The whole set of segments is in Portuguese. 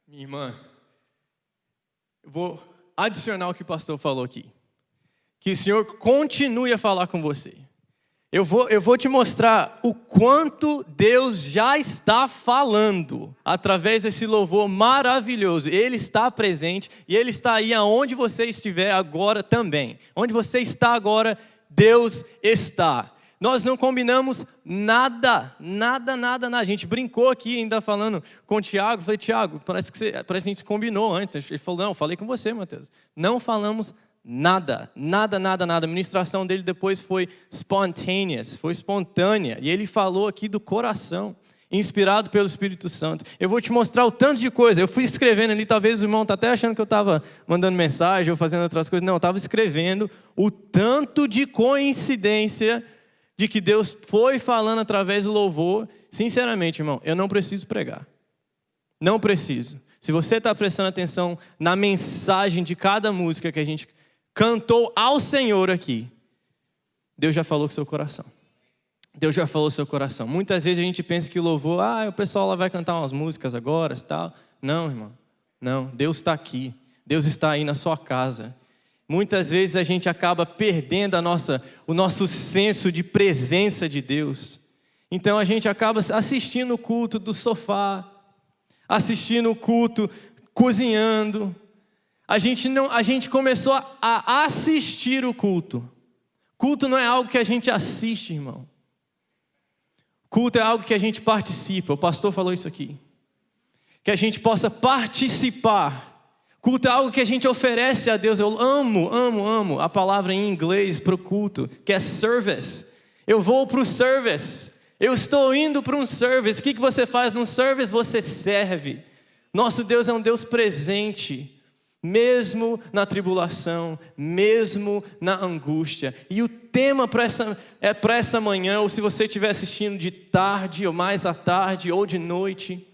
Minha irmã, eu vou adicionar o que o pastor falou aqui. Que o Senhor continue a falar com você. Eu vou te mostrar o quanto Deus já está falando através desse louvor maravilhoso. Ele está presente e Ele está aí aonde você estiver agora também. Onde você está agora, Deus está. Nós não combinamos nada. A gente brincou aqui, ainda falando com o Tiago. Falei, Tiago, parece que a gente se combinou antes. Ele falou, não, eu falei com você, Mateus. Não falamos nada. A ministração dele depois foi spontaneous, foi espontânea. E ele falou aqui do coração, inspirado pelo Espírito Santo. Eu vou te mostrar o tanto de coisa. Eu fui escrevendo ali, talvez o irmão está até achando que eu estava mandando mensagem ou fazendo outras coisas. Não, eu estava escrevendo o tanto de coincidência de que Deus foi falando através do louvor. Sinceramente, irmão, eu não preciso pregar. Não preciso. Se você está prestando atenção na mensagem de cada música que a gente cantou ao Senhor aqui, Deus já falou com o seu coração. Deus já falou com o seu coração. Muitas vezes a gente pensa que o louvor, o pessoal lá vai cantar umas músicas agora e tal. Não, irmão. Não, Deus está aqui. Deus está aí na sua casa. Muitas vezes a gente acaba perdendo o nosso senso de presença de Deus. Então a gente acaba assistindo o culto do sofá, assistindo o culto cozinhando. A gente começou a assistir o culto. Culto não é algo que a gente assiste, irmão. Culto é algo que a gente participa. O pastor falou isso aqui. Que a gente possa participar. Culto é algo que a gente oferece a Deus. Eu amo a palavra em inglês para o culto, que é service. Eu vou para o service. Eu estou indo para um service. O que você faz num service? Você serve. Nosso Deus é um Deus presente, mesmo na tribulação, mesmo na angústia. E o tema para essa manhã, ou se você estiver assistindo de tarde, ou mais à tarde, ou de noite,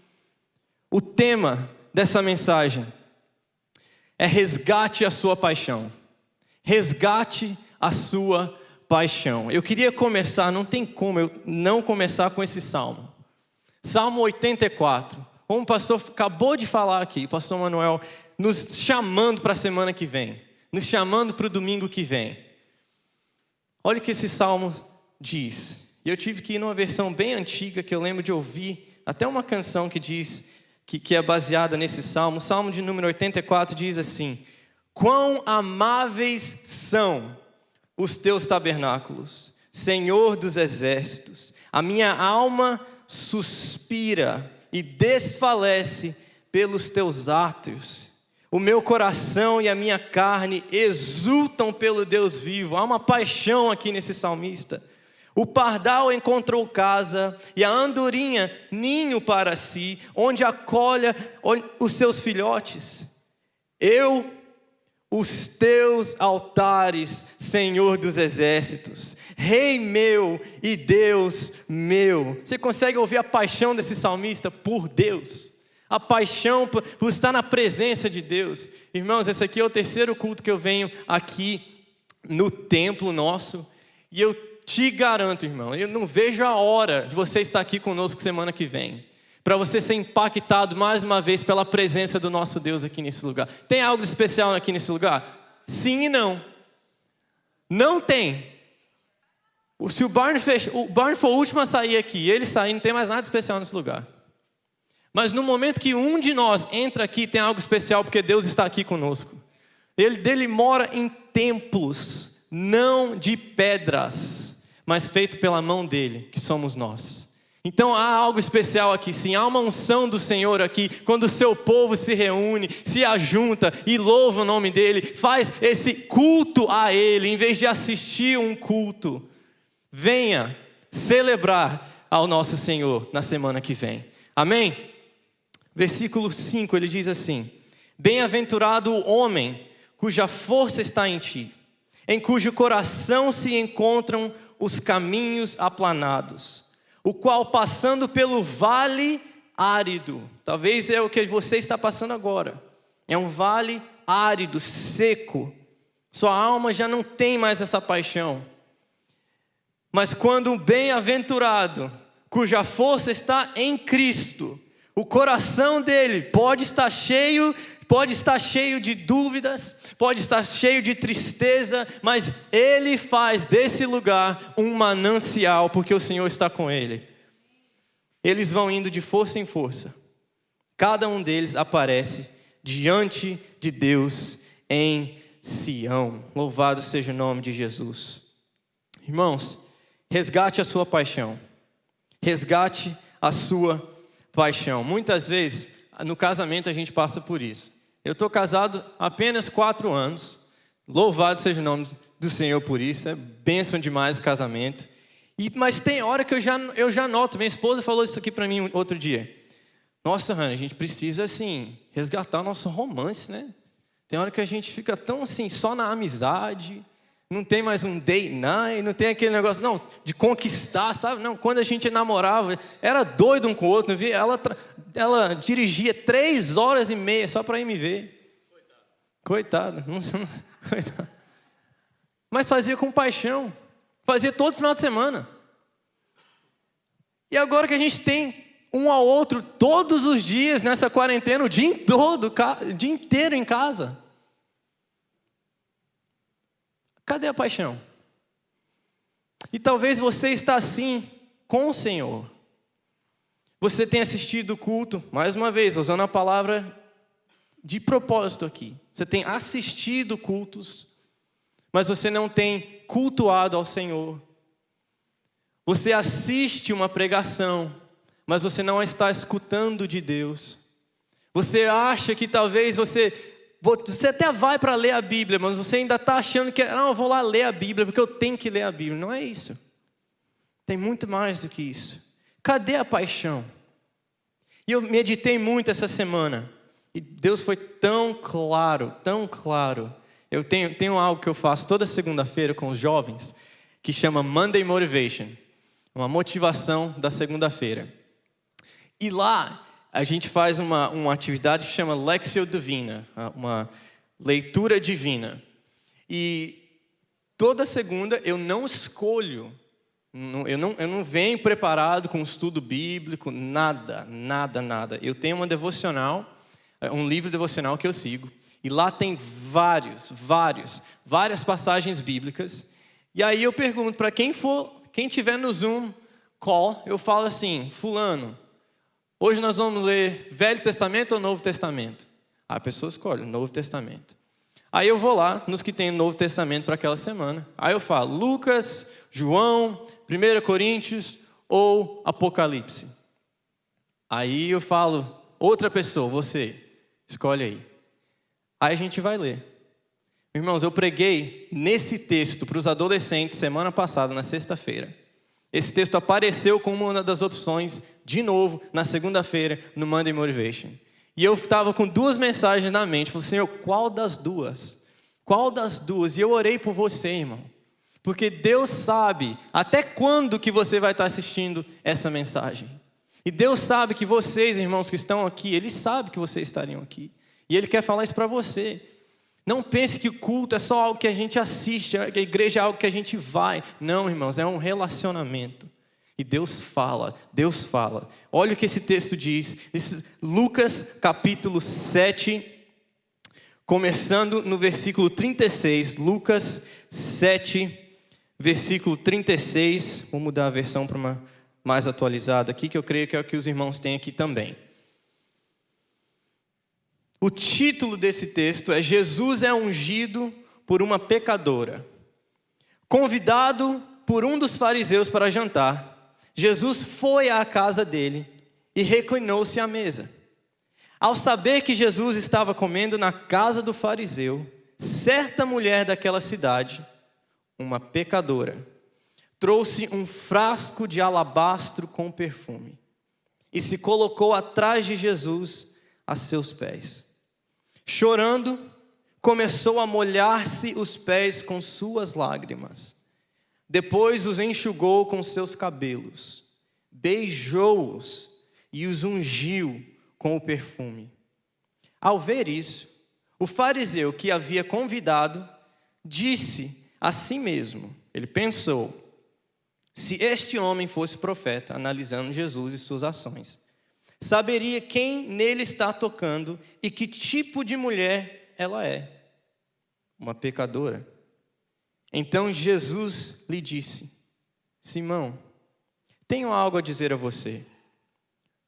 o tema dessa mensagem é resgate a sua paixão. Resgate a sua paixão. Eu queria começar, não tem como eu não começar com esse salmo. Salmo 84. Como o pastor acabou de falar aqui, o pastor Manuel, nos chamando para a semana que vem. Nos chamando para o domingo que vem. Olha o que esse salmo diz. E eu tive que ir numa versão bem antiga, que eu lembro de ouvir até uma canção que diz... que é baseada nesse salmo. O salmo de número 84 diz assim: quão amáveis são os teus tabernáculos, Senhor dos exércitos. A minha alma suspira e desfalece pelos teus átrios. O meu coração e a minha carne exultam pelo Deus vivo. Há uma paixão aqui nesse salmista. O pardal encontrou casa e a andorinha ninho para si, onde acolhe os seus filhotes. Os teus altares, Senhor dos exércitos, Rei meu e Deus meu. Você consegue ouvir a paixão desse salmista por Deus? A paixão por estar na presença de Deus. Irmãos, esse aqui é o terceiro culto que eu venho aqui no templo nosso. E eu te garanto, irmão, eu não vejo a hora de você estar aqui conosco semana que vem. Para você ser impactado mais uma vez pela presença do nosso Deus aqui nesse lugar. Tem algo especial aqui nesse lugar? Sim e não. Não tem. Se o Barney for o último a sair aqui, ele sair, não tem mais nada especial nesse lugar. Mas no momento que um de nós entra aqui, tem algo especial, porque Deus está aqui conosco. Ele mora em templos, não de pedras, mas feito pela mão dele, que somos nós. Então há algo especial aqui, sim, há uma unção do Senhor aqui, quando o seu povo se reúne, se ajunta e louva o nome dele, faz esse culto a ele, em vez de assistir um culto. Venha celebrar ao nosso Senhor na semana que vem. Amém? Versículo 5, ele diz assim: bem-aventurado o homem cuja força está em ti, em cujo coração se encontram os caminhos aplanados, o qual passando pelo vale árido, talvez é o que você está passando agora, é um vale árido, seco, sua alma já não tem mais essa paixão, mas quando o bem-aventurado, cuja força está em Cristo, O coração dele pode estar cheio de dúvidas, pode estar cheio de tristeza, mas ele faz desse lugar um manancial, porque o Senhor está com ele. Eles vão indo de força em força. Cada um deles aparece diante de Deus em Sião. Louvado seja o nome de Jesus. Irmãos, resgate a sua paixão. Resgate a sua paixão. Muitas vezes, no casamento a gente passa por isso. Eu estou casado há apenas 4 anos. Louvado seja o nome do Senhor por isso. É bênção demais o casamento. Mas tem hora que eu já noto. Minha esposa falou isso aqui para mim outro dia. Nossa, Hannah, a gente precisa, assim, resgatar o nosso romance, né? Tem hora que a gente fica tão, assim, só na amizade. Não tem mais um date night, não tem aquele negócio, não, de conquistar, sabe? Não, quando a gente namorava, era doido um com o outro, não via? Ela dirigia 3 horas e meia só para ir me ver. Coitado. Coitado. Mas fazia com paixão. Fazia todo final de semana. E agora que a gente tem um ao outro todos os dias nessa quarentena, o dia inteiro em casa. Cadê a paixão? E talvez você está assim com o Senhor. Você tem assistido o culto, mais uma vez, usando a palavra de propósito aqui. Você tem assistido cultos, mas você não tem cultuado ao Senhor. Você assiste uma pregação, mas você não está escutando de Deus. Você acha que talvez você até vai para ler a Bíblia, mas você ainda está achando que, não, eu vou lá ler a Bíblia, porque eu tenho que ler a Bíblia. Não é isso. Tem muito mais do que isso. Cadê a paixão? E eu meditei muito essa semana. E Deus foi tão claro, tão claro. Eu tenho algo que eu faço toda segunda-feira com os jovens, que chama Monday Motivation. Uma motivação da segunda-feira. E lá a gente faz uma atividade que chama Lectio Divina, uma leitura divina. E toda segunda eu não escolho, eu não venho preparado com estudo bíblico, nada. Eu tenho uma devocional, um livro devocional que eu sigo. E lá tem várias passagens bíblicas. E aí eu pergunto para quem tiver no Zoom call, eu falo assim, fulano, hoje nós vamos ler Velho Testamento ou Novo Testamento? A pessoa escolhe, Novo Testamento. Aí eu vou lá, nos que tem o Novo Testamento para aquela semana. Aí eu falo, Lucas, João, 1 Coríntios ou Apocalipse. Aí eu falo, outra pessoa, você, escolhe aí. Aí a gente vai ler. Irmãos, eu preguei nesse texto para os adolescentes semana passada, na sexta-feira. Esse texto apareceu como uma das opções, de novo, na segunda-feira, no Monday Motivation. E eu estava com 2 mensagens na mente. Falei, Senhor, qual das duas? Qual das duas? E eu orei por você, irmão. Porque Deus sabe até quando que você vai estar assistindo essa mensagem. E Deus sabe que vocês, irmãos que estão aqui, Ele sabe que vocês estariam aqui. E Ele quer falar isso para você. Não pense que o culto é só algo que a gente assiste, que a igreja é algo que a gente vai. Não, irmãos, é um relacionamento. E Deus fala. Olha o que esse texto diz. Lucas capítulo 7, começando no versículo 36. Lucas 7, versículo 36. Vou mudar a versão para uma mais atualizada aqui, que eu creio que é o que os irmãos têm aqui também. O título desse texto é Jesus é ungido por uma pecadora. Convidado por um dos fariseus para jantar, Jesus foi à casa dele e reclinou-se à mesa. Ao saber que Jesus estava comendo na casa do fariseu, certa mulher daquela cidade, uma pecadora, trouxe um frasco de alabastro com perfume e se colocou atrás de Jesus a seus pés. Chorando, começou a molhar-se os pés com suas lágrimas. Depois os enxugou com seus cabelos, beijou-os e os ungiu com o perfume. Ao ver isso, o fariseu que havia convidado disse a si mesmo, ele pensou, se este homem fosse profeta, analisando Jesus e suas ações, saberia quem nele está tocando e que tipo de mulher ela é, uma pecadora. Então Jesus lhe disse: Simão, tenho algo a dizer a você.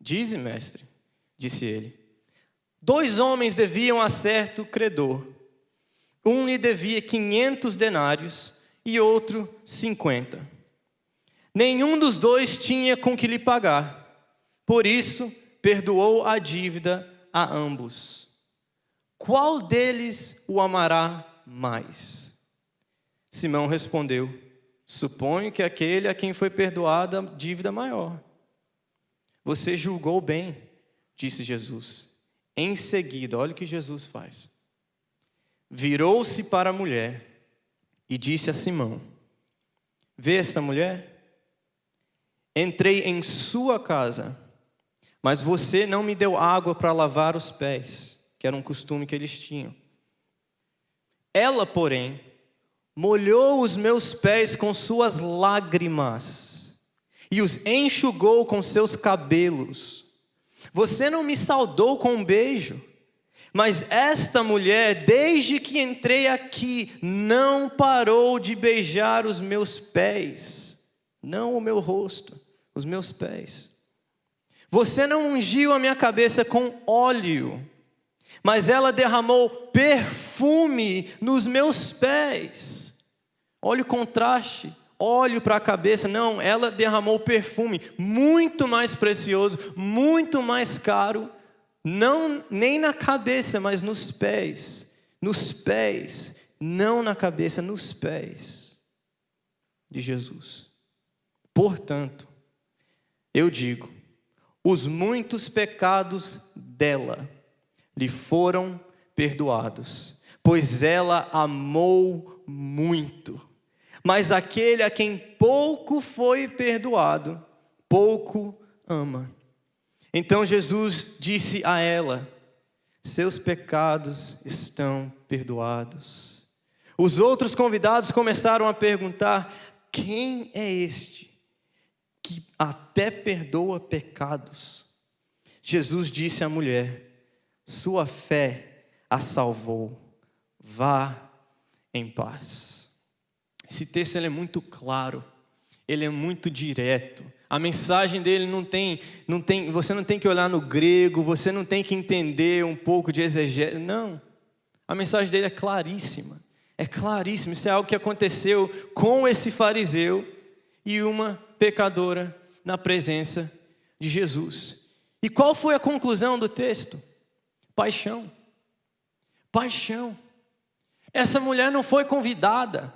Dize, mestre, disse ele. 2 homens deviam a certo credor. Um lhe devia 500 denários e outro 50. Nenhum dos 2 tinha com que lhe pagar. Por isso, perdoou a dívida a ambos. Qual deles o amará mais? Simão respondeu: suponho que aquele a quem foi perdoada a dívida maior. Você julgou bem, disse Jesus. Em seguida, olha o que Jesus faz. Virou-se para a mulher e disse a Simão: vê essa mulher? Entrei em sua casa, mas você não me deu água para lavar os pés, que era um costume que eles tinham. Ela, porém, molhou os meus pés com suas lágrimas e os enxugou com seus cabelos. Você não me saudou com um beijo, mas esta mulher, desde que entrei aqui, não parou de beijar os meus pés, não o meu rosto, os meus pés. Você não ungiu a minha cabeça com óleo, mas ela derramou perfume nos meus pés. Olha o contraste, óleo para a cabeça. Não, ela derramou perfume muito mais precioso, muito mais caro, não nem na cabeça, mas nos pés. Nos pés, não na cabeça, nos pés de Jesus. Portanto, eu digo, os muitos pecados dela lhe foram perdoados, pois ela amou muito. Mas aquele a quem pouco foi perdoado, pouco ama. Então Jesus disse a ela: seus pecados estão perdoados. Os outros convidados começaram a perguntar: quem é este que até perdoa pecados? Jesus disse à mulher: sua fé a salvou, vá em paz. Esse texto ele é muito claro, ele é muito direto. A mensagem dele você não tem que olhar no grego, você não tem que entender um pouco de exegese, não. A mensagem dele é claríssima, isso é algo que aconteceu com esse fariseu e uma pecadora na presença de Jesus. E qual foi a conclusão do texto? Paixão. Paixão. Essa mulher não foi convidada.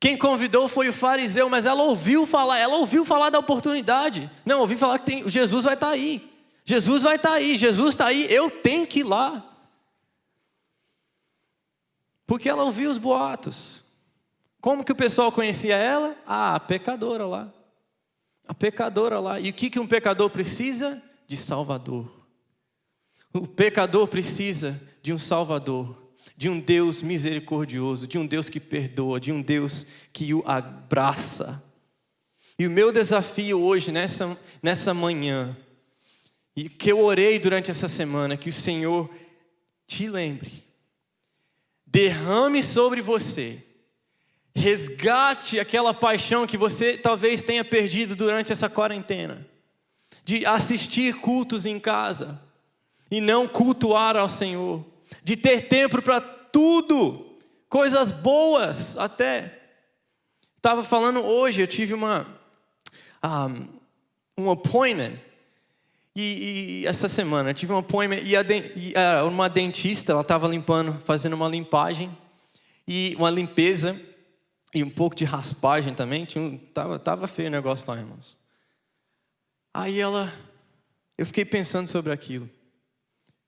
Quem convidou foi o fariseu, mas ela ouviu falar da oportunidade. Não, ouviu falar que Jesus vai estar aí. Jesus está aí, eu tenho que ir lá. Porque ela ouviu os boatos. Como que o pessoal conhecia ela? A pecadora lá. A pecadora lá. E o que um pecador precisa? De Salvador. O pecador precisa de um Salvador, de um Deus misericordioso, de um Deus que perdoa, de um Deus que o abraça. E o meu desafio hoje, nessa manhã, e que eu orei durante essa semana, que o Senhor te lembre, derrame sobre você, resgate aquela paixão que você talvez tenha perdido durante essa quarentena, de assistir cultos em casa e não cultuar ao Senhor, de ter tempo para tudo, coisas boas até. Estava falando hoje, eu tive um appointment, e essa semana eu tive um appointment, e uma dentista, ela estava fazendo uma limpagem, e uma limpeza, e um pouco de raspagem também, estava feio o negócio lá, irmãos. Aí eu fiquei pensando sobre aquilo.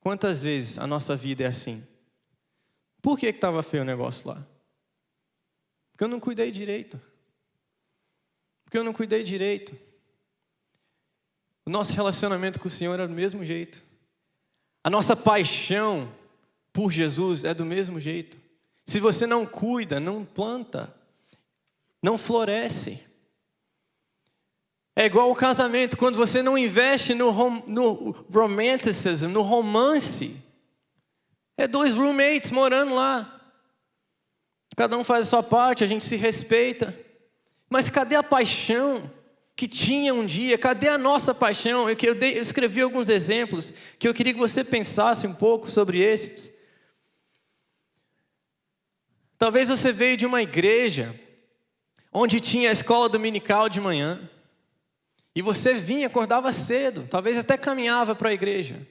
Quantas vezes a nossa vida é assim? Por que estava feio o negócio lá? Porque eu não cuidei direito. O nosso relacionamento com o Senhor é do mesmo jeito. A nossa paixão por Jesus é do mesmo jeito. Se você não cuida, não planta, não floresce. É igual o casamento, quando você não investe no romanticism, no romance. É 2 roommates morando lá. Cada um faz a sua parte, a gente se respeita. Mas cadê a paixão que tinha um dia? Cadê a nossa paixão? Eu escrevi alguns exemplos que eu queria que você pensasse um pouco sobre esses. Talvez você veio de uma igreja onde tinha a escola dominical de manhã. E você vinha, acordava cedo, talvez até caminhava para a igreja.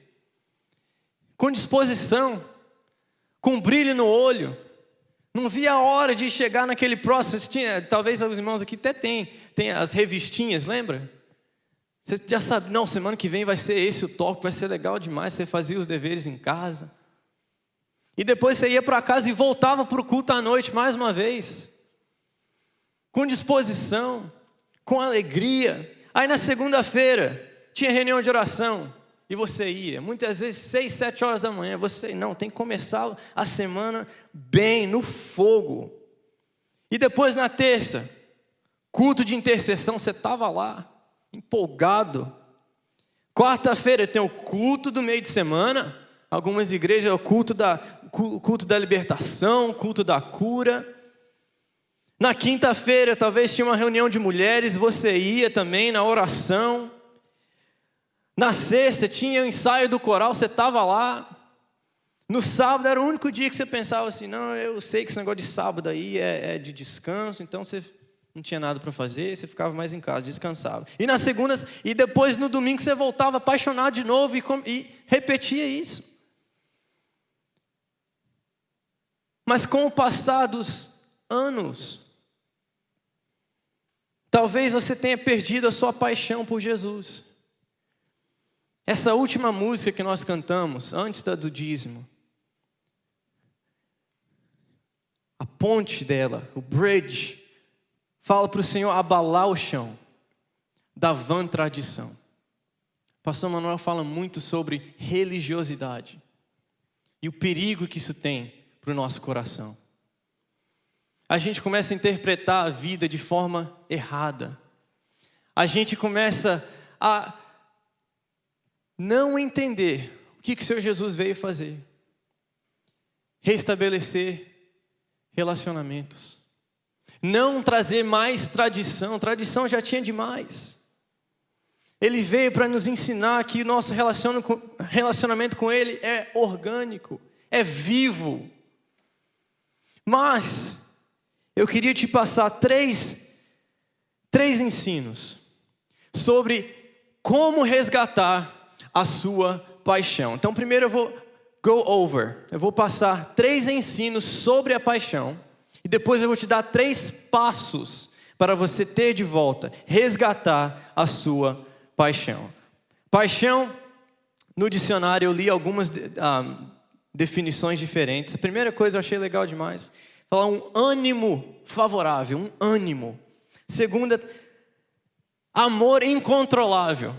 Com disposição, com brilho no olho. Não via a hora de chegar naquele próximo. Talvez os irmãos aqui até tem as revistinhas, lembra? Você já sabe, não, semana que vem vai ser esse o tópico, vai ser legal demais. Você fazia os deveres em casa. E depois você ia para casa e voltava para o culto à noite mais uma vez. Com disposição, com alegria. Aí na segunda-feira tinha reunião de oração e você ia. Muitas vezes 6, 7 horas da manhã. Você não, tem que começar a semana bem, no fogo. E depois na terça, culto de intercessão, você estava lá, empolgado. Quarta-feira tem o culto do meio de semana. Algumas igrejas é o culto da libertação, culto da cura. Na quinta-feira, talvez tinha uma reunião de mulheres, você ia também na oração. Na sexta, tinha o ensaio do coral, você estava lá. No sábado, era o único dia que você pensava assim, não, eu sei que esse negócio de sábado aí é de descanso, então você não tinha nada para fazer, você ficava mais em casa, descansava. E nas segundas, e depois no domingo você voltava apaixonado de novo e repetia isso. Mas com o passar dos anos, talvez você tenha perdido a sua paixão por Jesus. Essa última música que nós cantamos, antes da do dízimo, a ponte dela, o bridge, fala para o Senhor abalar o chão da vã tradição. O pastor Manuel fala muito sobre religiosidade e o perigo que isso tem para o nosso coração. A gente começa a interpretar a vida de forma errada. A gente começa a não entender o que o Senhor Jesus veio fazer. Restabelecer relacionamentos. Não trazer mais tradição. Tradição já tinha demais. Ele veio para nos ensinar que o nosso relacionamento com Ele é orgânico, é vivo. Mas eu queria te passar três ensinos sobre como resgatar a sua paixão. Então primeiro eu vou passar 3 ensinos sobre a paixão e depois eu vou te dar 3 passos para você ter de volta, resgatar a sua paixão. Paixão, no dicionário eu li algumas definições diferentes. A primeira coisa eu achei legal demais. Falar um ânimo favorável, um ânimo. Segunda, amor incontrolável.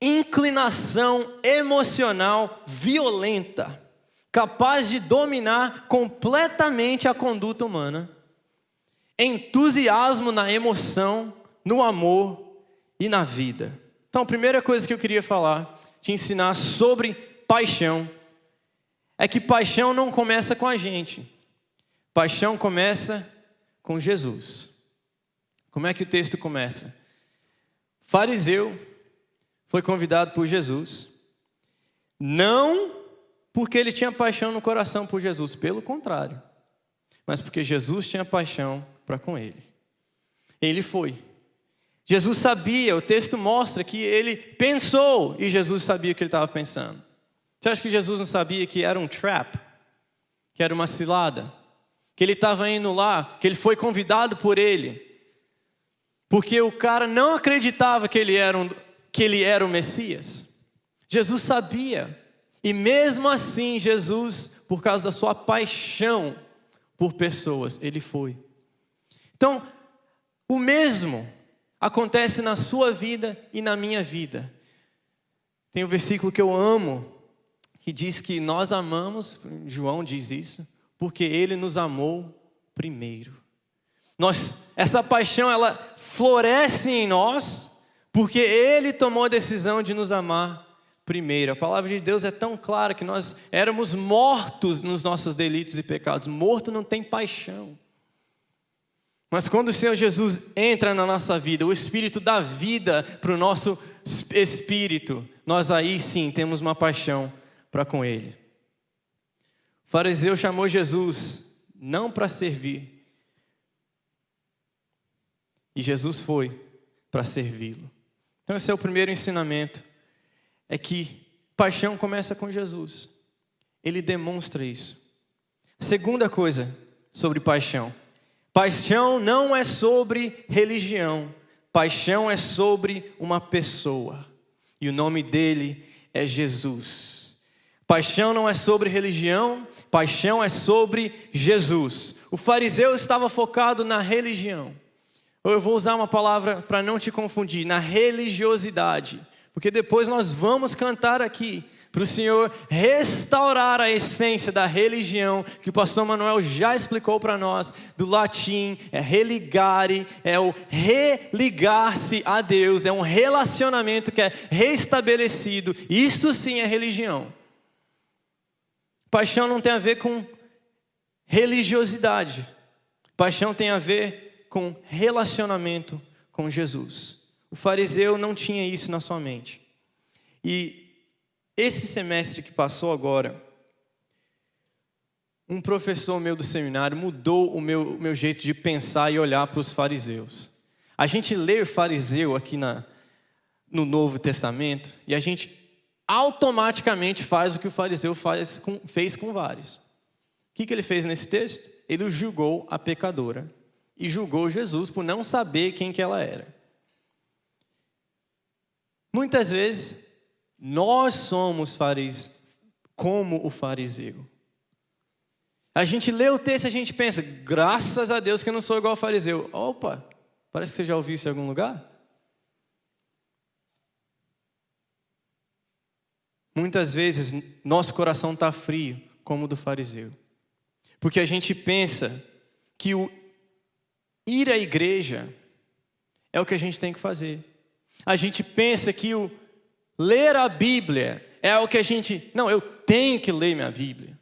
Inclinação emocional violenta, capaz de dominar completamente a conduta humana. Entusiasmo na emoção, no amor e na vida. Então, a primeira coisa que eu queria falar, te ensinar sobre paixão, é que paixão não começa com a gente. Paixão começa com Jesus. Como é que o texto começa? Fariseu foi convidado por Jesus, não porque ele tinha paixão no coração por Jesus, pelo contrário, mas porque Jesus tinha paixão para com ele. Ele foi. Jesus sabia, o texto mostra que ele pensou e Jesus sabia o que ele estava pensando. Você acha que Jesus não sabia que era um trap? Que era uma cilada? Que ele estava indo lá, que ele foi convidado por ele? Porque o cara não acreditava que ele era o Messias. Jesus sabia. E mesmo assim, Jesus, por causa da sua paixão por pessoas, ele foi. Então, o mesmo acontece na sua vida e na minha vida. Tem um versículo que eu amo, que diz que nós amamos, João diz isso, porque ele nos amou primeiro. Essa paixão, ela floresce em nós Porque Ele tomou a decisão de nos amar primeiro. A palavra de Deus é tão clara que nós éramos mortos nos nossos delitos e pecados. Morto não tem paixão. Mas quando o Senhor Jesus entra na nossa vida, o Espírito dá vida para o nosso espírito, nós aí sim temos uma paixão para com Ele. O fariseu chamou Jesus não para servir, e Jesus foi para servi-lo. Então esse é o primeiro ensinamento, é que paixão começa com Jesus. Ele demonstra isso. Segunda coisa sobre paixão. Paixão não é sobre religião. Paixão é sobre uma pessoa. E o nome dele é Jesus. Paixão não é sobre religião. Paixão é sobre Jesus. O fariseu estava focado na religião. Eu vou usar uma palavra para não te confundir. Na religiosidade. Porque depois nós vamos cantar aqui para o Senhor restaurar a essência da religião, que o pastor Manuel já explicou para nós, do latim, é religare, é o religar-se a Deus, é um relacionamento que é restabelecido, isso sim é religião. Paixão não tem a ver com religiosidade, paixão tem a ver com relacionamento com Jesus. O fariseu não tinha isso na sua mente. E esse semestre que passou agora, um professor meu do seminário mudou o meu jeito de pensar e olhar para os fariseus. A gente lê o fariseu aqui no Novo Testamento e a gente automaticamente faz o que o fariseu fez com vários. O que ele fez nesse texto? Ele julgou a pecadora e julgou Jesus por não saber quem que ela era. Muitas vezes, nós somos como o fariseu. A gente lê o texto e a gente pensa, graças a Deus que eu não sou igual ao fariseu. Opa, parece que você já ouviu isso em algum lugar. Muitas vezes, nosso coração está frio, como o do fariseu. Porque a gente pensa que o ir à igreja é o que a gente tem que fazer. A gente pensa que o ler a Bíblia é o que a gente... Não, eu tenho que ler minha Bíblia.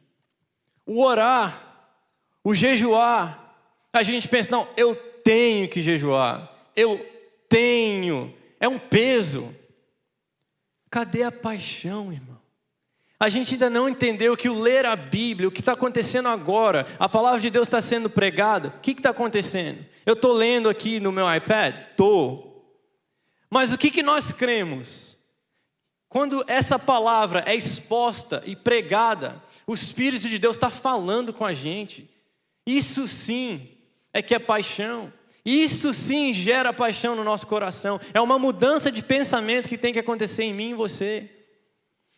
O orar, o jejuar, a gente pensa, não, eu tenho que jejuar. Eu tenho. É um peso. Cadê a paixão, irmão? A gente ainda não entendeu que o ler a Bíblia, o que está acontecendo agora, a palavra de Deus está sendo pregada, o que está acontecendo? Eu estou lendo aqui no meu iPad? Estou. Mas o que nós cremos? Quando essa palavra é exposta e pregada, o Espírito de Deus está falando com a gente. Isso sim é que é paixão. Isso sim gera paixão no nosso coração. É uma mudança de pensamento que tem que acontecer em mim e em você.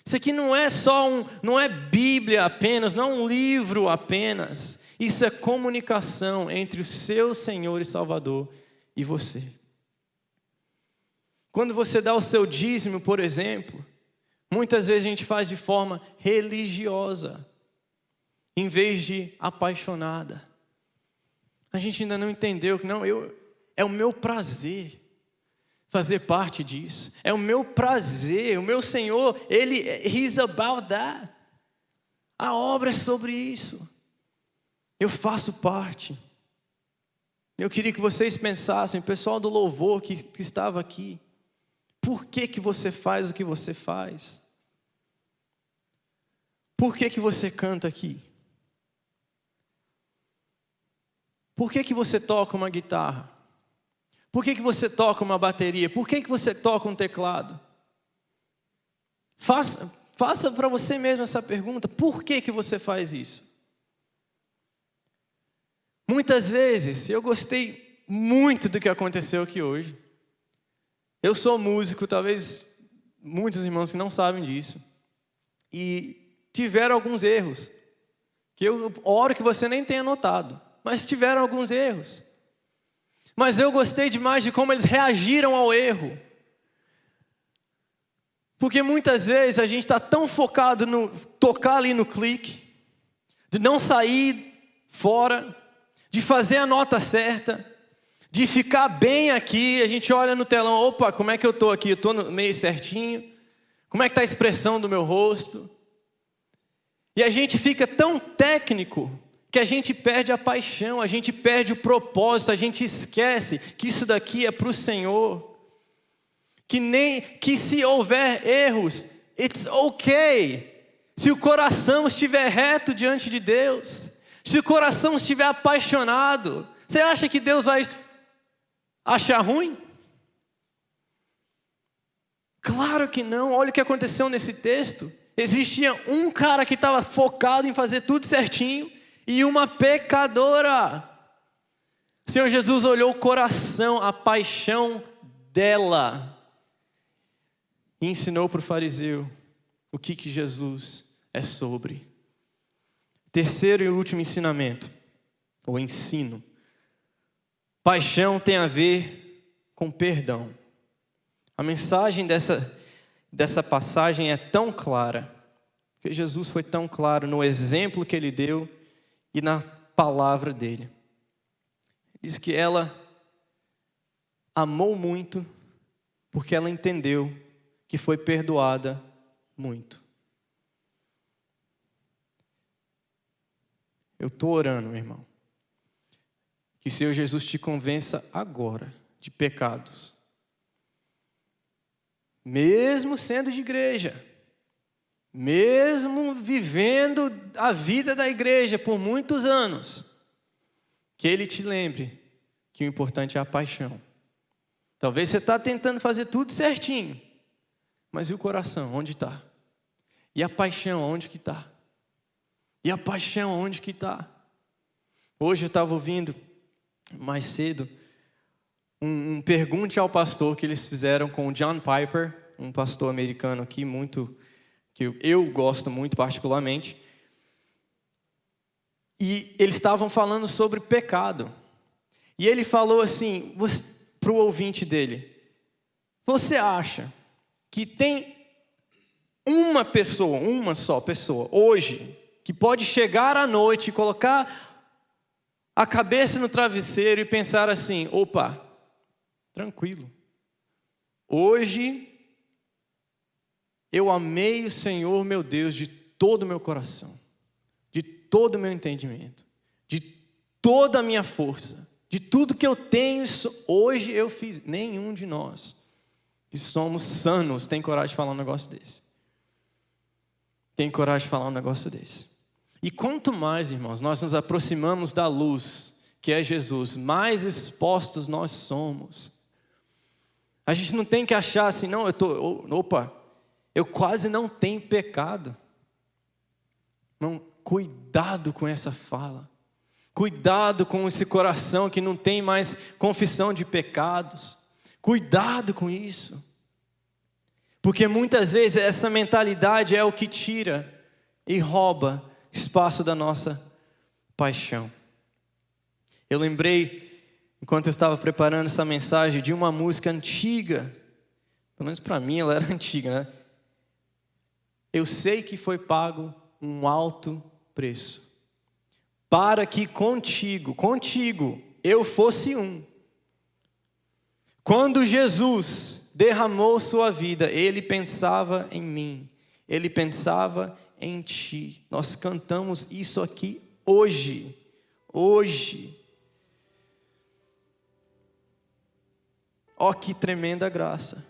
Isso aqui não é não é Bíblia apenas, não é um livro apenas. Isso é comunicação entre o seu Senhor e Salvador e você. Quando você dá o seu dízimo, por exemplo, muitas vezes a gente faz de forma religiosa, em vez de apaixonada. A gente ainda não entendeu que é o meu prazer fazer parte disso. É o meu prazer, o meu Senhor, He's about that. A obra é sobre isso. Eu faço parte. Eu queria que vocês pensassem, o pessoal do louvor que estava aqui, por que você faz o que você faz? Por que você canta aqui? Por que você toca uma guitarra? Por que você toca uma bateria? Por que você toca um teclado? Faça para você mesmo essa pergunta. Por que você faz isso? Muitas vezes, eu gostei muito do que aconteceu aqui hoje. Eu sou músico, talvez muitos irmãos que não sabem disso. E tiveram alguns erros. Que eu oro que você nem tenha notado. Mas tiveram alguns erros. Mas eu gostei demais de como eles reagiram ao erro. Porque muitas vezes a gente está tão focado no tocar ali no clique, de não sair fora, de fazer a nota certa, de ficar bem aqui. A gente olha no telão, opa, como é que eu estou aqui? Eu estou no meio certinho? Como é que está a expressão do meu rosto? E a gente fica tão técnico que a gente perde a paixão, a gente perde o propósito, a gente esquece que isso daqui é para o Senhor. Que se houver erros, it's okay. Se o coração estiver reto diante de Deus, se o coração estiver apaixonado, você acha que Deus vai achar ruim? Claro que não. Olha o que aconteceu nesse texto. Existia um cara que estava focado em fazer tudo certinho e uma pecadora. O Senhor Jesus olhou o coração, a paixão dela e ensinou para o fariseu o que Jesus é sobre. Terceiro e último ensinamento, ou ensino. Paixão tem a ver com perdão. A mensagem dessa passagem é tão clara, porque Jesus foi tão claro no exemplo que ele deu e na palavra dele. Diz que ela amou muito porque ela entendeu que foi perdoada muito. Eu estou orando, meu irmão, que o Senhor Jesus te convença agora de pecados. Mesmo sendo de igreja, mesmo vivendo a vida da igreja por muitos anos, que Ele te lembre que o importante é a paixão. Talvez você está tentando fazer tudo certinho, mas e o coração, onde está? E a paixão, onde que está? E a paixão, onde que está? Hoje eu estava ouvindo, mais cedo, um pergunte ao pastor que eles fizeram com o John Piper, um pastor americano aqui, que eu gosto muito particularmente. E eles estavam falando sobre pecado. E ele falou assim, para o ouvinte dele: você acha que tem uma só pessoa, hoje, que pode chegar à noite e colocar a cabeça no travesseiro e pensar assim: opa, tranquilo, hoje eu amei o Senhor meu Deus de todo o meu coração, de todo o meu entendimento, de toda a minha força, de tudo que eu tenho, hoje eu fiz. Nenhum de nós que somos sanos tem coragem de falar um negócio desse. Tem coragem de falar um negócio desse. E quanto mais, irmãos, nós nos aproximamos da luz, que é Jesus, mais expostos nós somos. A gente não tem que achar assim, não, eu quase não tenho pecado. Não, cuidado com essa fala. Cuidado com esse coração que não tem mais confissão de pecados. Cuidado com isso. Porque muitas vezes essa mentalidade é o que tira e rouba espaço da nossa paixão. Eu lembrei, enquanto eu estava preparando essa mensagem, de uma música antiga. Pelo menos para mim ela era antiga, né? Eu sei que foi pago um alto preço, para que contigo, eu fosse um. Quando Jesus derramou sua vida, Ele pensava em mim, Ele pensava em ti. Nós cantamos isso aqui hoje. Ó que tremenda graça,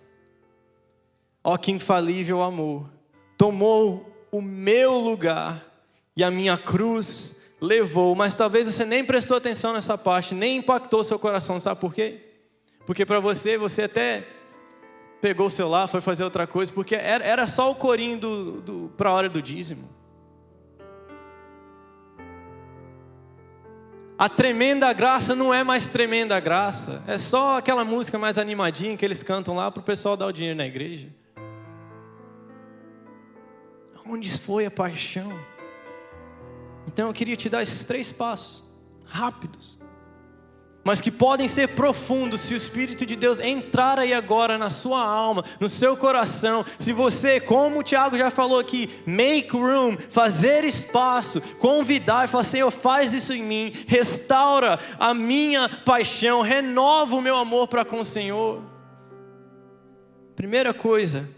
ó que infalível amor. Tomou o meu lugar e a minha cruz levou. Mas talvez você nem prestou atenção nessa parte, nem impactou seu coração. Sabe por quê? Porque para você até pegou o celular, foi fazer outra coisa, porque era só o corinho para a hora do dízimo. A tremenda graça não é mais tremenda graça. É só aquela música mais animadinha que eles cantam lá para o pessoal dar o dinheiro na igreja. Onde foi a paixão? Então eu queria te dar esses 3 passos rápidos mas que podem ser profundos se o Espírito de Deus entrar aí agora na sua alma, no seu coração. Se você, como o Tiago já falou aqui, make room, fazer espaço, convidar e falar: Senhor, faz isso em mim, restaura a minha paixão, renova o meu amor para com o Senhor. Primeira coisa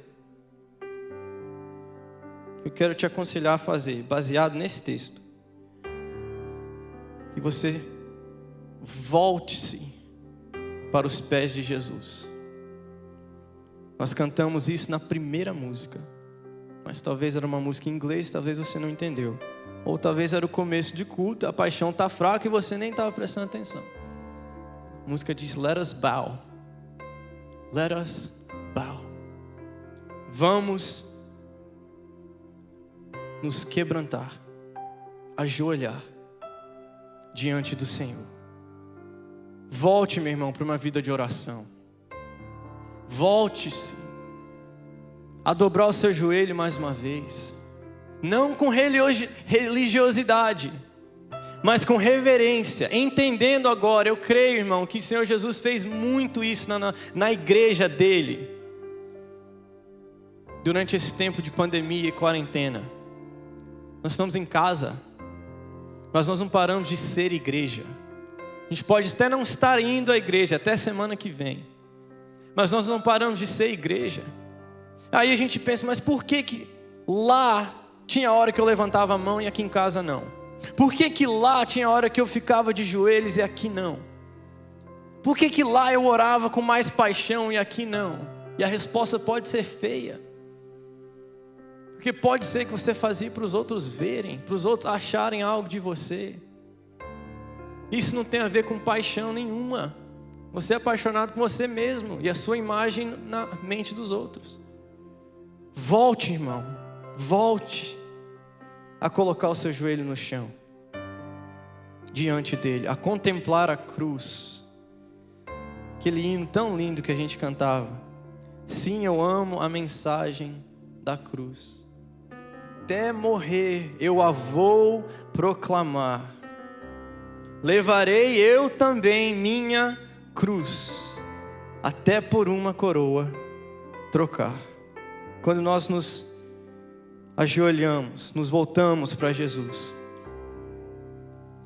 que eu quero te aconselhar a fazer, baseado nesse texto, que você volte-se para os pés de Jesus. Nós cantamos isso na primeira música, mas talvez era uma música em inglês, talvez você não entendeu. Ou talvez era o começo de culto, a paixão está fraca e você nem estava prestando atenção. A música diz: Let us bow. Let us bow. Vamos nos quebrantar, ajoelhar diante do Senhor. Volte, meu irmão, para uma vida de oração. Volte-se a dobrar o seu joelho mais uma vez. Não com religiosidade, mas com reverência. Entendendo agora, eu creio, irmão, que o Senhor Jesus fez muito isso na igreja dele. Durante esse tempo de pandemia e quarentena. Nós estamos em casa, mas nós não paramos de ser igreja. A gente pode até não estar indo à igreja até semana que vem, mas nós não paramos de ser igreja. Aí a gente pensa: mas por que lá tinha hora que eu levantava a mão e aqui em casa não? Por que lá tinha hora que eu ficava de joelhos e aqui não? Por que lá eu orava com mais paixão e aqui não? E a resposta pode ser feia. Porque pode ser que você fazia para os outros verem, para os outros acharem algo de você. Isso não tem a ver com paixão nenhuma. Você é apaixonado com você mesmo e a sua imagem na mente dos outros. Volte, irmão, volte a colocar o seu joelho no chão, diante dele, a contemplar a cruz. Aquele hino tão lindo que a gente cantava. Sim, eu amo a mensagem da cruz. Até morrer eu a vou proclamar. Levarei eu também minha cruz, até por uma coroa trocar. Quando nós nos ajoelhamos, nos voltamos para Jesus,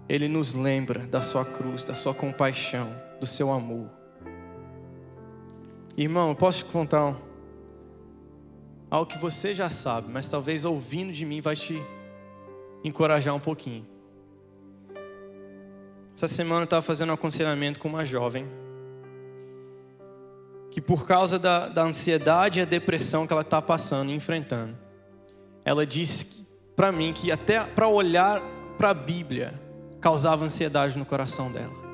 Ele nos lembra da sua cruz, da sua compaixão, do seu amor. Irmão, eu posso te contar algo que você já sabe, mas talvez ouvindo de mim vai te encorajar um pouquinho. Essa semana eu estava fazendo um aconselhamento com uma jovem que, por causa da ansiedade e a depressão que ela está passando e enfrentando, ela disse para mim que até para olhar para a Bíblia causava ansiedade no coração dela.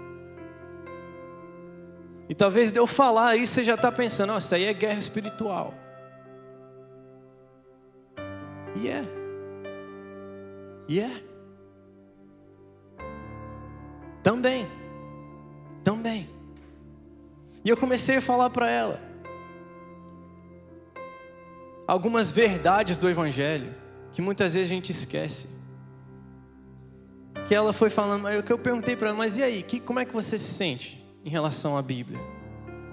E talvez de eu falar isso você já está pensando: nossa, isso aí é guerra espiritual. E é. Também. E eu comecei a falar para ela algumas verdades do Evangelho que muitas vezes a gente esquece. Que ela foi falando, que eu perguntei para ela: mas e aí, como é que você se sente em relação à Bíblia?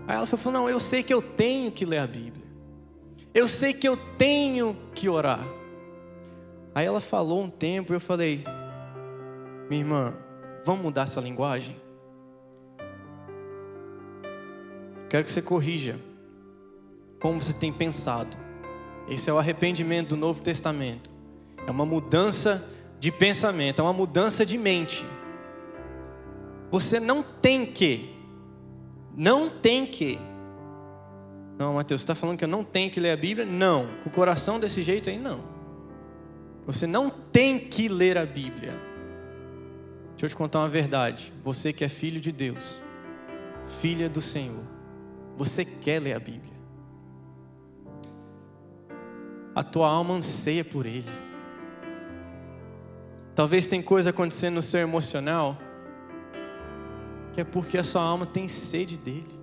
Aí ela falou: não, eu sei que eu tenho que ler a Bíblia. Eu sei que eu tenho que orar. Aí ela falou um tempo e eu falei: minha irmã, vamos mudar essa linguagem? Quero que você corrija como você tem pensado. Esse é o arrependimento do Novo Testamento. É uma mudança de pensamento, é uma mudança de mente. Você não tem que. Não, Mateus, você está falando que eu não tenho que ler a Bíblia? Não. Com o coração desse jeito aí, não. Você não tem que ler a Bíblia. Deixa eu te contar uma verdade. Você que é filho de Deus, filha do Senhor, você quer ler a Bíblia. A tua alma anseia por Ele. Talvez tem coisa acontecendo no seu emocional que é porque a sua alma tem sede dEle.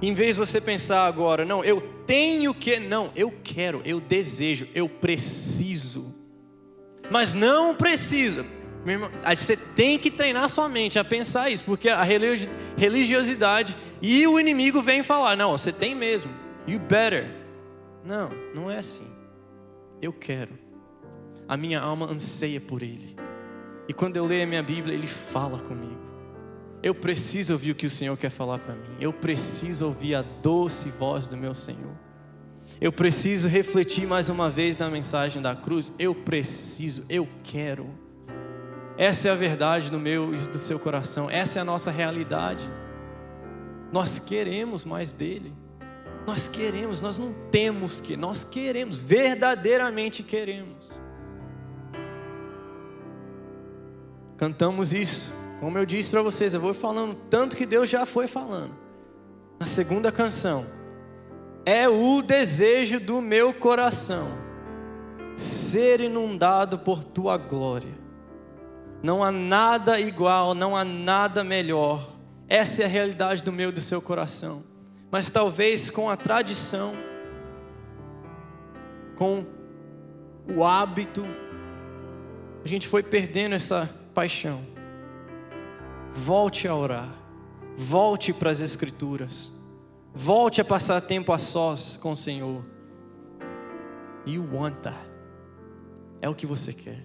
Em vez de você pensar agora: não, eu tenho que, não, eu quero, eu desejo, eu preciso. Mas não preciso. Meu irmão, você tem que treinar sua mente a pensar isso, porque a religiosidade e o inimigo vem falar, não, você tem mesmo, you better. Não, não é assim. Eu quero. A minha alma anseia por Ele. E quando eu leio a minha Bíblia, Ele fala comigo. Eu preciso ouvir o que o Senhor quer falar para mim. Eu preciso ouvir a doce voz do meu Senhor. Eu preciso refletir mais uma vez na mensagem da cruz. Eu quero. Essa é a verdade do meu e do seu coração. Essa é a nossa realidade. Nós queremos mais dele. Nós queremos, nós não temos que, nós queremos, verdadeiramente queremos. Cantamos isso. Como eu disse para vocês, eu vou falando tanto que Deus já foi falando. Na segunda canção, é o desejo do meu coração ser inundado por tua glória. Não há nada igual, não há nada melhor. Essa é a realidade do meu e do seu coração. Mas talvez com a tradição, com o hábito, a gente foi perdendo essa paixão. Volte a orar, volte para as Escrituras, volte a passar tempo a sós com o Senhor. You want that. É o que você quer.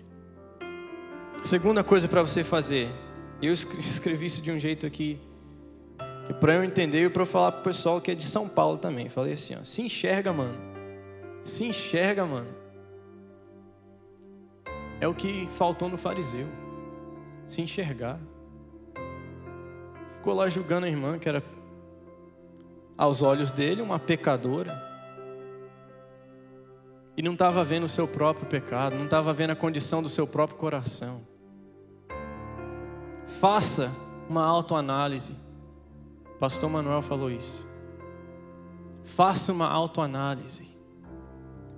Segunda coisa para você fazer, eu escrevi isso de um jeito aqui, que para eu entender e para eu falar para o pessoal que é de São Paulo também. Falei assim, ó, se enxerga, mano. Se enxerga, mano. É o que faltou no fariseu. Se enxergar. Ficou lá julgando a irmã, que era, aos olhos dele, uma pecadora. E não estava vendo o seu próprio pecado, não estava vendo a condição do seu próprio coração. Faça uma autoanálise. Pastor Manuel falou isso. Faça uma autoanálise.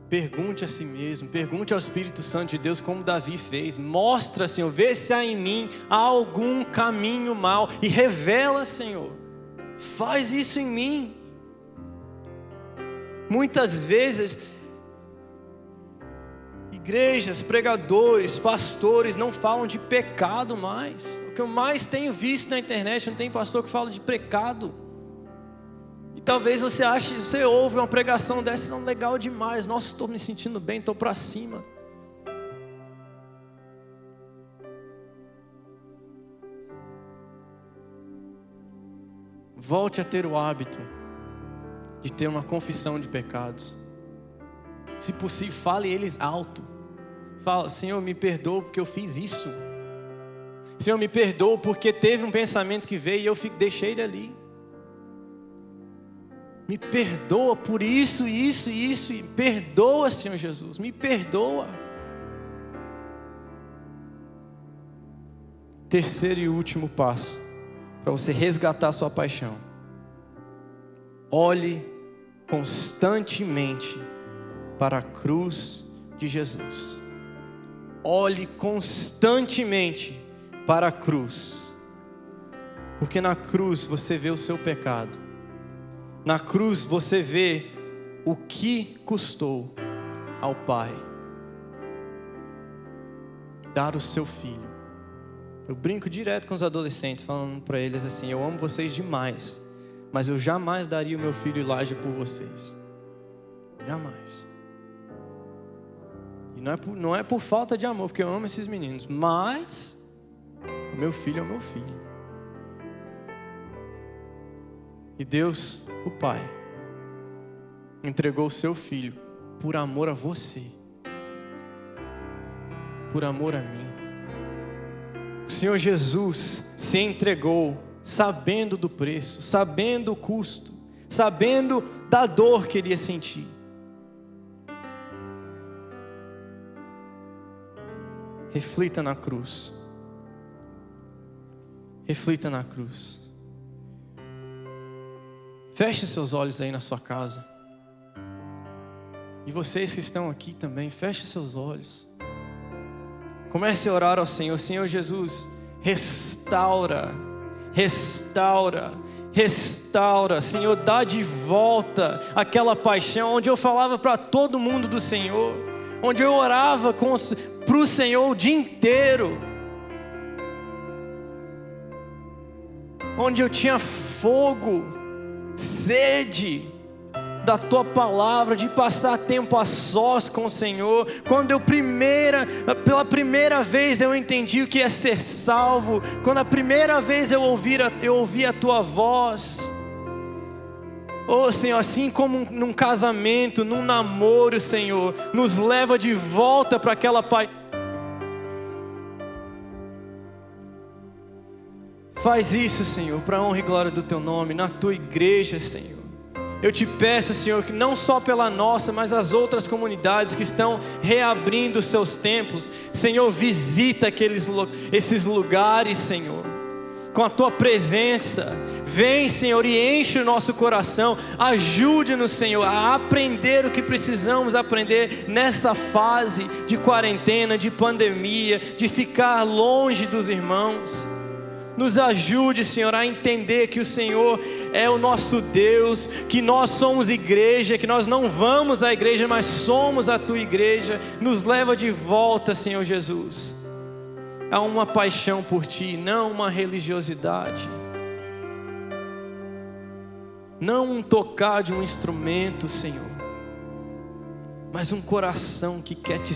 Pergunte a si mesmo, pergunte ao Espírito Santo de Deus como Davi fez. Mostra, Senhor, vê se há em mim algum caminho mau e revela, Senhor. Faz isso em mim. Muitas vezes igrejas, pregadores, pastores não falam de pecado mais. O que eu mais tenho visto na internet, não tem pastor que fala de pecado. E talvez você ache, você ouve uma pregação dessa, não, legal demais. Nossa, estou me sentindo bem, estou para cima. Volte a ter o hábito de ter uma confissão de pecados. Se possível, fale eles alto. Fala, Senhor, me perdoa porque eu fiz isso. Senhor, me perdoa porque teve um pensamento que veio e eu deixei ele ali. Me perdoa por isso, isso, isso. E perdoa, Senhor Jesus, me perdoa. Terceiro e último passo, para você resgatar sua paixão. Olhe constantemente para a cruz de Jesus. Olhe constantemente para a cruz. Porque na cruz você vê o seu pecado. Na cruz você vê o que custou ao Pai dar o seu filho. Eu brinco direto com os adolescentes, falando para eles assim: eu amo vocês demais, mas eu jamais daria o meu filho Elijah por vocês. Jamais. E não é por falta de amor, porque eu amo esses meninos, mas o meu filho é o meu filho. E Deus, o Pai, entregou o seu filho por amor a você, por amor a mim. O Senhor Jesus se entregou sabendo do preço, sabendo o custo, sabendo da dor que ele ia sentir. Reflita na cruz. Reflita na cruz. Feche seus olhos aí na sua casa. E vocês que estão aqui também, feche seus olhos. Comece a orar ao Senhor. Senhor Jesus, restaura, restaura, restaura. Senhor, dá de volta aquela paixão onde eu falava para todo mundo do Senhor, onde eu orava para o Senhor o dia inteiro. onde eu tinha fogo, sede da Tua palavra, de passar tempo a sós com o Senhor. Quando pela primeira vez eu entendi o que é ser salvo, quando a primeira vez eu ouvi a Tua voz. Oh Senhor, assim como num casamento, num namoro, Senhor, nos leva de volta para aquela paixão. Faz isso, Senhor, para a honra e glória do Teu nome, na Tua igreja, Senhor. Eu te peço, Senhor, que não só pela nossa, mas as outras comunidades que estão reabrindo os seus templos, Senhor, visita esses lugares, Senhor, com a Tua presença. Vem, Senhor, e enche o nosso coração. Ajude-nos, Senhor, a aprender o que precisamos aprender nessa fase de quarentena, de pandemia, de ficar longe dos irmãos. Nos ajude, Senhor, a entender que o Senhor é o nosso Deus, que nós somos igreja, que nós não vamos à igreja, mas somos a Tua igreja. Nos leva de volta, Senhor Jesus, a uma paixão por Ti, não uma religiosidade, não um tocar de um instrumento, Senhor, mas um coração que quer Te